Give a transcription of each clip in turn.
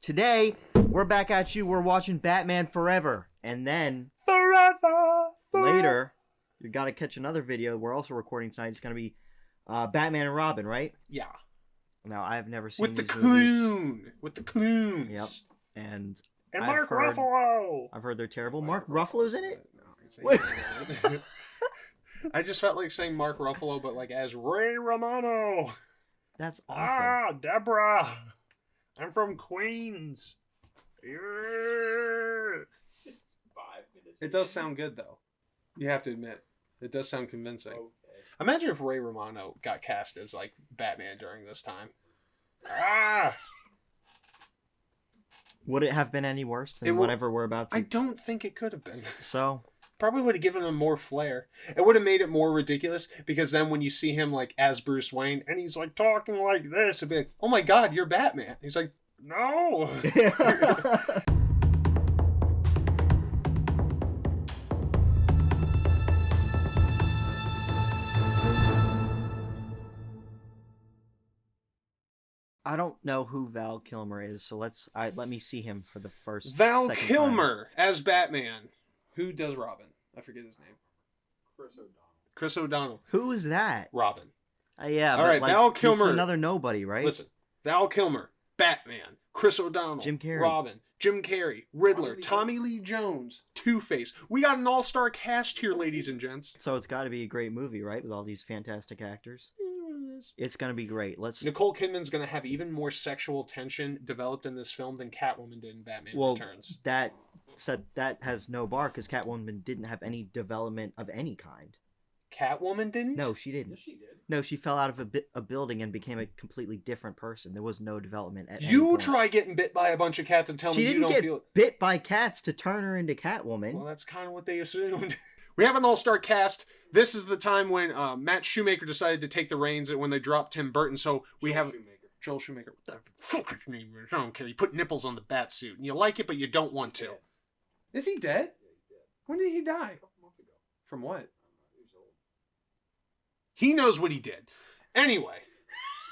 Today, we're back at you. We're watching Batman Forever. And then, later, you gotta catch another video. We're also recording tonight. It's gonna be Batman and Robin, right? Yeah. Now, I've never seen With these the movies. Clune. With the Clunes. Yep. And Mark Ruffalo. I've heard they're terrible. Mark Ruffalo's in it? No, I just felt like saying Mark Ruffalo, but like as Ray Romano. That's awful. Ah, Deborah. I'm from Queens. It does sound good, though. You have to admit. It does sound convincing. Okay. Imagine if Ray Romano got cast as, like, Batman during this time. Ah! Would it have been any worse than whatever we're about to... I don't think it could have been. So... Probably would have given him more flair. It would have made it more ridiculous, because then when you see him, like, as Bruce Wayne, and he's, like, talking like this, it'd be like, oh my god, you're Batman. He's like, no! I don't know who Val Kilmer is, so let me see him for the first Val second Kilmer as Batman. Who does Robin? I forget his name. Chris O'Donnell. Who is that? Robin. Yeah, all right, Val Kilmer. He's another nobody, right? Listen, Val Kilmer, Batman, Chris O'Donnell, Jim Carrey, Robin, Jim Carrey, Riddler, Tommy Lee Jones, Two-Face. We got an all-star cast here, ladies and gents. So it's got to be a great movie, right? With all these fantastic actors. It's gonna be great. Nicole Kidman's gonna have even more sexual tension developed in this film than Catwoman did in Batman Returns. That has no bar because Catwoman didn't have any development of any kind. Catwoman didn't? No, she didn't. No, she did. No, she fell out of a building and became a completely different person. There was no development at any You point. try getting bit by a bunch of cats and tell me you don't feel it. She didn't get bit by cats to turn her into Catwoman. Well, that's kind of what they assumed. We have an all-star cast. This is the time when Matt Shoemaker decided to take the reins when they dropped Tim Burton. So we have Joel Schumacher. What the fuck is his name? I don't care. He put nipples on the bat suit, and you like it, but you don't want to. Is he dead? Yeah, he's dead. When did he die? A couple months ago. From what? He was old. He knows what he did. Anyway,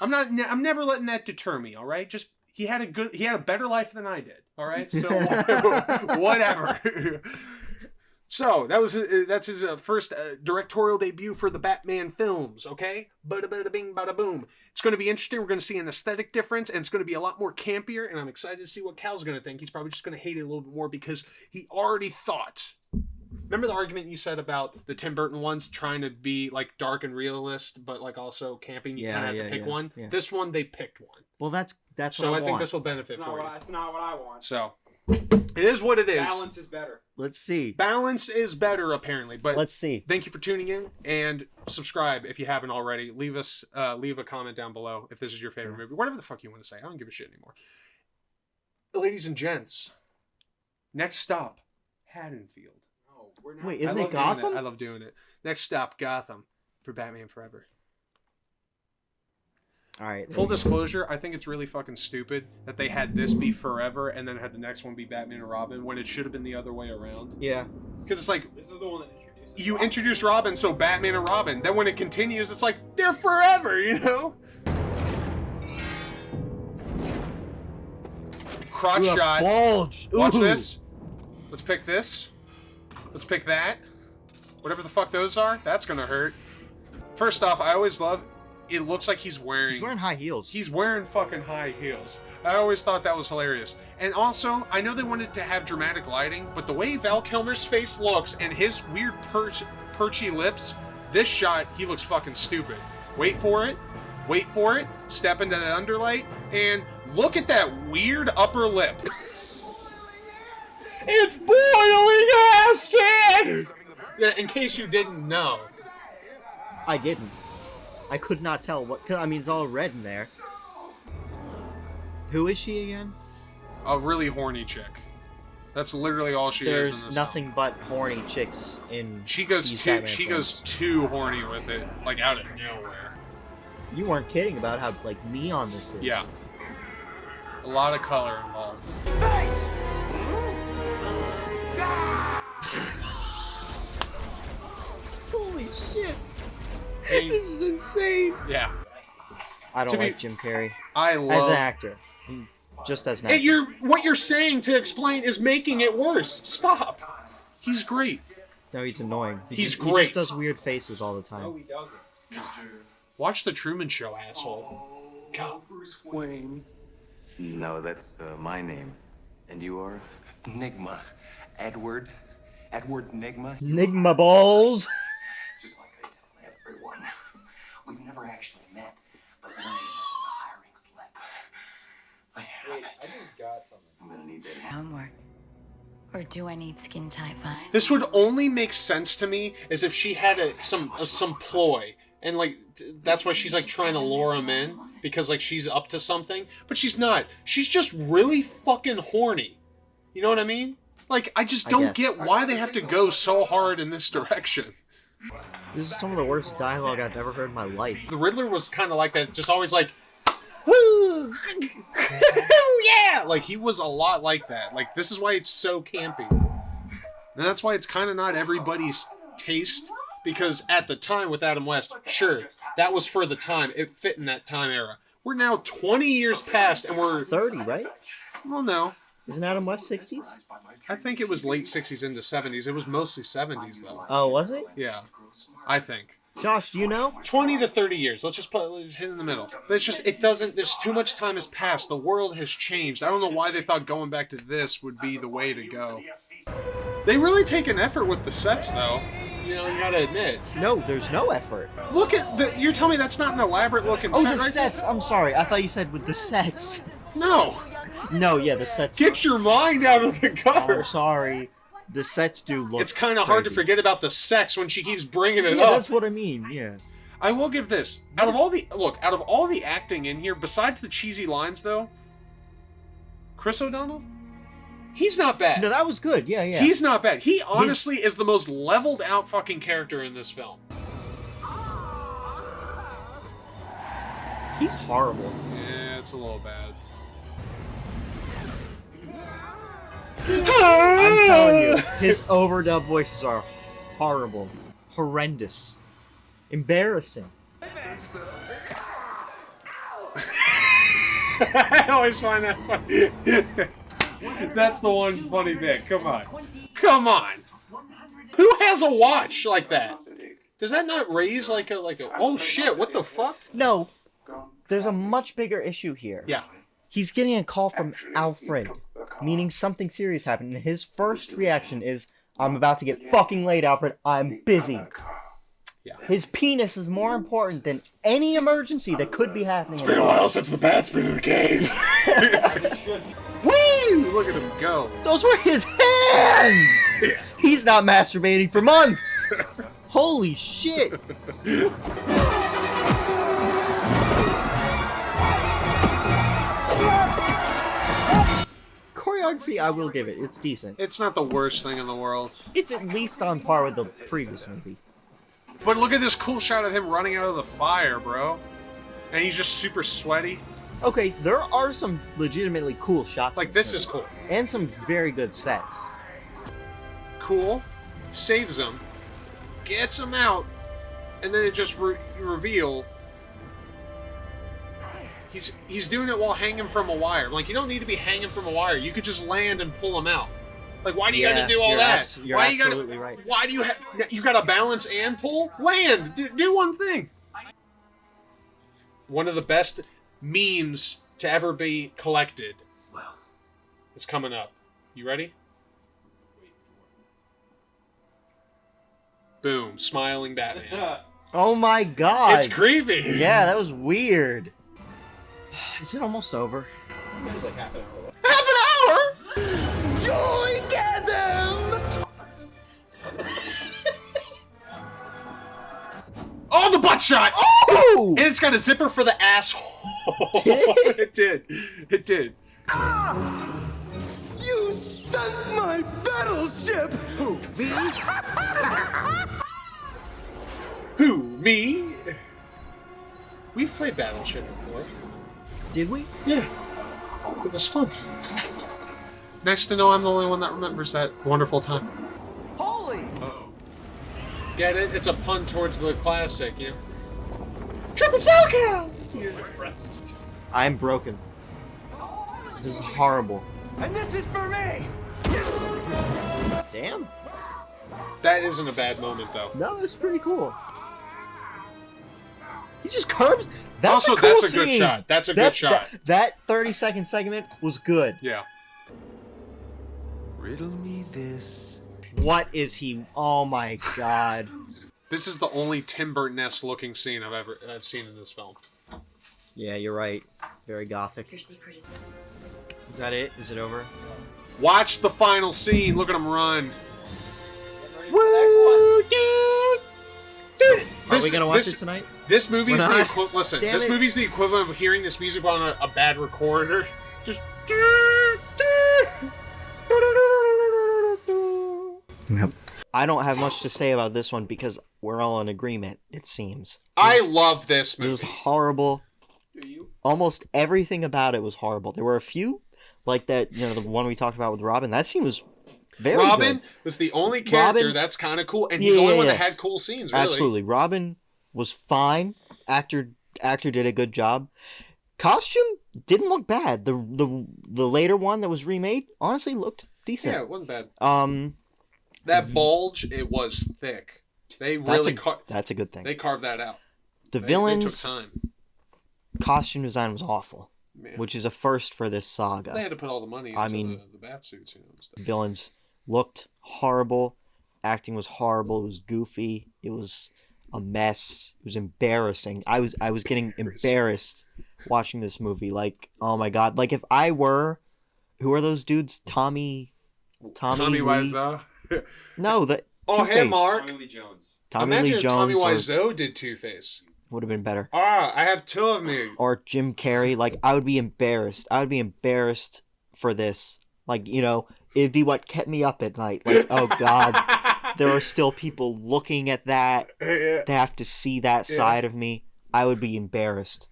I'm never letting that deter me. All right, just he had a better life than I did. All right, so whatever. So that's his first directorial debut for the Batman films. Okay, bada bada bing bada boom. It's going to be interesting. We're going to see an aesthetic difference, and it's going to be a lot more campier. And I'm excited to see what Cal's going to think. He's probably just going to hate it a little bit more because he already thought. Remember the argument you said about the Tim Burton ones trying to be like dark and realist, but like also camping? You kind of have to pick one. Yeah. This one they picked one. Well, that's so what I think this will benefit for you. It's not what I want. So. It is what it is. Balance is better. Let's see. Balance is better, apparently. But let's see. Thank you for tuning in, and subscribe if you haven't already. Leave a comment down below if this is your favorite movie. Whatever the fuck you want to say. I don't give a shit anymore. Ladies and gents, next stop, Haddonfield. No, we're not. Wait, isn't it Gotham? I love doing it. Next stop, Gotham, for Batman Forever. All right. Full disclosure, I think it's really fucking stupid that they had this be Forever and then had the next one be Batman and Robin when it should have been the other way around. Yeah. Because it's like... This is the one that introduces you Robin. Introduce Robin, so Batman and Robin. Then when it continues, it's like, they're forever, you know? Crotch shot. Bulge. Watch this. Let's pick this. Let's pick that. Whatever the fuck those are, that's gonna hurt. First off, I always love... It looks like he's wearing high heels. He's wearing fucking high heels. I always thought that was hilarious. And also, I know they wanted to have dramatic lighting, but the way Val Kilmer's face looks and his weird perchy lips, this shot, he looks fucking stupid. Wait for it. Wait for it. Step into the underlight. And look at that weird upper lip. It's boiling acid! Yeah, in case you didn't know. I didn't. I could not tell what. I mean, it's all red in there. Who is she again? A really horny chick. That's literally all she is in this There's nothing but horny chicks in. She goes too horny with it, like out of nowhere. You weren't kidding about how like neon this is. Yeah. A lot of color involved. Holy shit. This is insane. Yeah. I don't like Jim Carrey. I love... As an actor. just as Hey, natural. what you're saying to explain is making it worse. Stop. He's great. No, he's annoying. He's He great. just does weird faces all the No, time. he doesn't. Watch the Truman Show, asshole. God. Wayne. No, that's my name. And you are? Nigma. Edward Nigma. Nigma balls! Just like I tell everyone. We've never actually met, but the name is on the hiring slip. I have Wait, I it. just got something. I'm gonna need that. Homework. Or do I need skin tight vibes? This would only make sense to me as if she had some ploy, and like that's why she's like trying to lure him in because like she's up to something, but she's not. She's just really fucking horny. You know what I mean? Like I just don't guess. get why they have to go so hard in this direction. This is some of the worst dialogue I've ever heard in my life. The Riddler was kind of like that, just always like, woo, yeah, like he was a lot like that. Like this is why it's so campy, and that's why it's kind of not everybody's taste. Because at the time with Adam West, sure, that was for the time. It fit in that time era. We're now 20 years past, and we're 30, right? well, no, Isn't Adam West 60s? I think it was late 60s into 70s. It was mostly 70s though. Oh, was it? Yeah, I think. Josh, do you know? 20 to 30 years. Let's just hit in the middle. But it's just, it doesn't, there's too much time has passed. The world has changed. I don't know why they thought going back to this would be the way to go. They really take an effort with the sets, though. You know, you gotta admit. No, there's no effort. Look at the, you're telling me that's not an elaborate looking Oh, set the right sets. I'm sorry. I thought you said with the sets. No. No, yeah, the sets. Get your mind out of the I'm gutter. sorry. The sets do look It's kind of hard to crazy. forget about the sex when she keeps bringing it Yeah, up. that's what I mean, yeah. I will give this. Out of all the acting in here, besides the cheesy lines though, Chris O'Donnell, he's not bad. No, that was good, yeah, yeah. He's not bad. He honestly is the most leveled out fucking character in this film. He's horrible. Yeah, it's a little bad. I'm telling you, his overdub voices are horrible. Horrendous. Embarrassing. I always find that funny. That's the one funny bit. Come on. Come on. Who has a watch like that? Does that not raise like a oh shit, what the fuck? No, there's a much bigger issue here. Yeah. He's getting a call from Alfred, meaning something serious happened, and his first reaction is, I'm about to get fucking laid, Alfred. I'm busy. Yeah. His penis is more important than any emergency that could be happening. It's been a while since the bat's been in the cave. Woo! Look at him go. Those were his hands! He's not masturbating for months! Holy shit! Choreography, I will give it. It's decent. It's not the worst thing in the world. It's at least on par with the previous movie. But look at this cool shot of him running out of the fire, bro. And he's just super sweaty. Okay, there are some legitimately cool shots. Like, in this movie, is cool. and some very good sets. Cool. Saves him. Gets him out. And then it just reveal... He's doing it while hanging from a wire. Like, you don't need to be hanging from a wire. You could just land and pull him out. Like, why do you gotta do all that? You're Why absolutely right. Why do you gotta balance and pull? Land! Do one thing! One of the best memes to ever be collected. Well, it's coming up. You ready? Boom. Smiling Batman. Oh my god! It's creepy! Yeah, that was weird. Is it almost over? There's like half an hour left. Half an hour?! Joygasm! Oh, the butt shot! Oh! And it's got a zipper for the asshole. Did it? It did. You sunk my battleship! Who, me? Who? Me? We've played Battleship before. Did we? Yeah. It was fun. Nice to know I'm the only one that remembers that wonderful time. Holy! Get it? It's a pun towards the classic, you know? Triple SoCal! You're depressed. I'm broken. This is horrible. And this is for me! Damn. That isn't a bad moment, though. No, it's pretty cool. He just curbs. That's Also, a cool that's a good scene. shot. That's a good shot. That 30-second segment was good. Yeah. Riddle me this. What is he? Oh my god. This is the only Tim Burton-esque looking scene I've seen in this film. Yeah, you're right. Very gothic. Your secret is. Is that it? Is it over? Watch the final scene. Look at him run. Woo, dude! Are This- we gonna watch this- it tonight? This movie is We're the not. equivalent. Listen, Damn this it. movie's the equivalent of hearing this music on a bad recorder. Just. Yep. I don't have much to say about this one because we're all in agreement. It seems. I love this It movie. was horrible. Almost everything about it was horrible. There were a few, like that. You know, the one we talked about with Robin. That scene was very Robin good. was the only character Robin- that's kind of cool, and he's the only one that Yes. had cool scenes. Really. Absolutely. Robin was fine. Actor did a good job. Costume didn't look bad. The later one that was remade honestly looked decent. Yeah, it wasn't bad. Um, That bulge, it was thick. They really that's a good thing. they carved that out. The They villain's took time. costume design was awful, Man. which is a first for this saga. They had to put all the money into I mean- the bat suits, you know, and stuff. Villains looked horrible. Acting was horrible. It was goofy. It was a mess. It was embarrassing. I was getting embarrassed watching this movie. Like, oh my god. Like if I were, who are those dudes? Tommy Lee? Wiseau. No, the Oh, hey, Two-Face. Mark. Tommy Lee Jones. Tommy Imagine Lee if Tommy Jones Wiseau did Two-Face. would have been better. Ah, I have two of me. Or Jim Carrey. Like I would be embarrassed. I would be embarrassed for this. Like, you know, it'd be what kept me up at night. Like, oh god, there are still people looking at that. Yeah. They have to see that side of me. I would be embarrassed.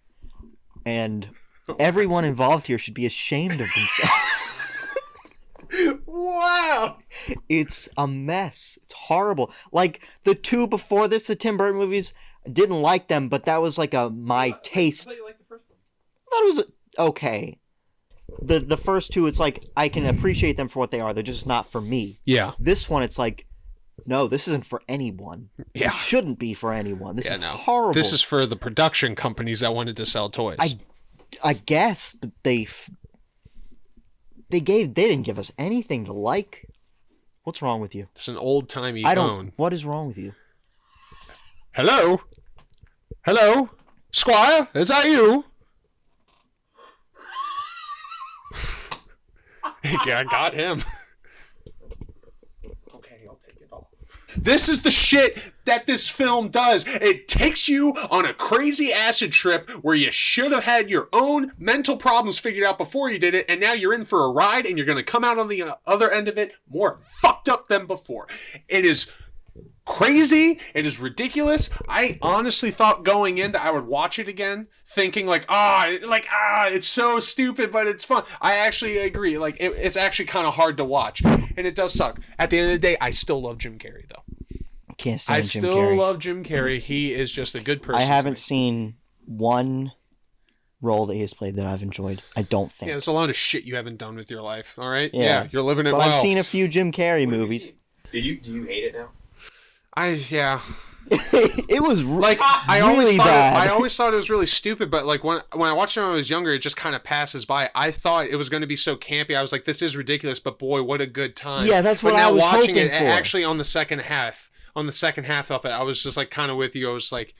And everyone involved here should be ashamed of themselves. Wow. It's a mess. It's horrible. Like the two before this, the Tim Burton movies, didn't like them, but that was like my taste. You like the first one? I thought it was okay. The first two, it's like I can appreciate them for what they are. They're just not for me. Yeah. This one, it's like, no, this isn't for anyone. Yeah. It shouldn't be for anyone. This is no. horrible. This is for the production companies that wanted to sell toys. I guess, but they didn't give us anything to like. What's wrong with you? It's an old-timey I don't. phone. What is wrong with you? Hello? Hello? Squire? Is that you? Yeah, I got him. Okay, I'll take it all. This is the shit that this film does. It takes you on a crazy acid trip where you should have had your own mental problems figured out before you did it, and now you're in for a ride, and you're going to come out on the other end of it more fucked up than before. It is crazy. It is ridiculous. I honestly thought going in that I would watch it again, thinking it's so stupid, but it's fun. I actually agree. Like it's actually kind of hard to watch, and it does suck. At the end of the day, I still love Jim Carrey though. Can't stand I Jim still Carrey. love Jim Carrey. He is just a good person. I to haven't me. seen one role that he has played that I've enjoyed. I don't think. Yeah, there's a lot of shit you haven't done with your life. All right. Yeah. Yeah, you're living it But well. I've seen a few Jim Carrey movies. Do you hate it now? It was Like I really always thought bad. I always thought it was really stupid, but like when I watched it when I was younger, it just kind of passes by. I thought it was going to be so campy. I was like, this is ridiculous, but boy, what a good time. Yeah, that's but what now I was watching hoping it for. actually on the second half of it, I was just like kind of with you. I was like,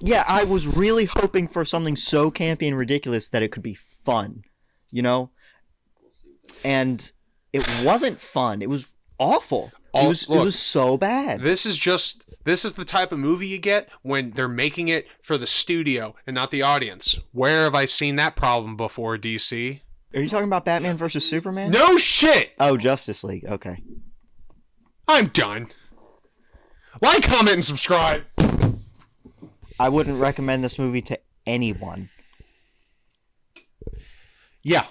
Yeah, I was really hoping for something so campy and ridiculous that it could be fun, you know? And it wasn't fun. It was awful. It was so bad. this is the type of movie you get when they're making it for the studio and not the audience. Where have I seen that problem before, DC? Are you talking about Batman versus Superman? No shit. Oh, Justice League. Okay. I'm done. Like, comment, and subscribe. I wouldn't recommend this movie to anyone. Yeah.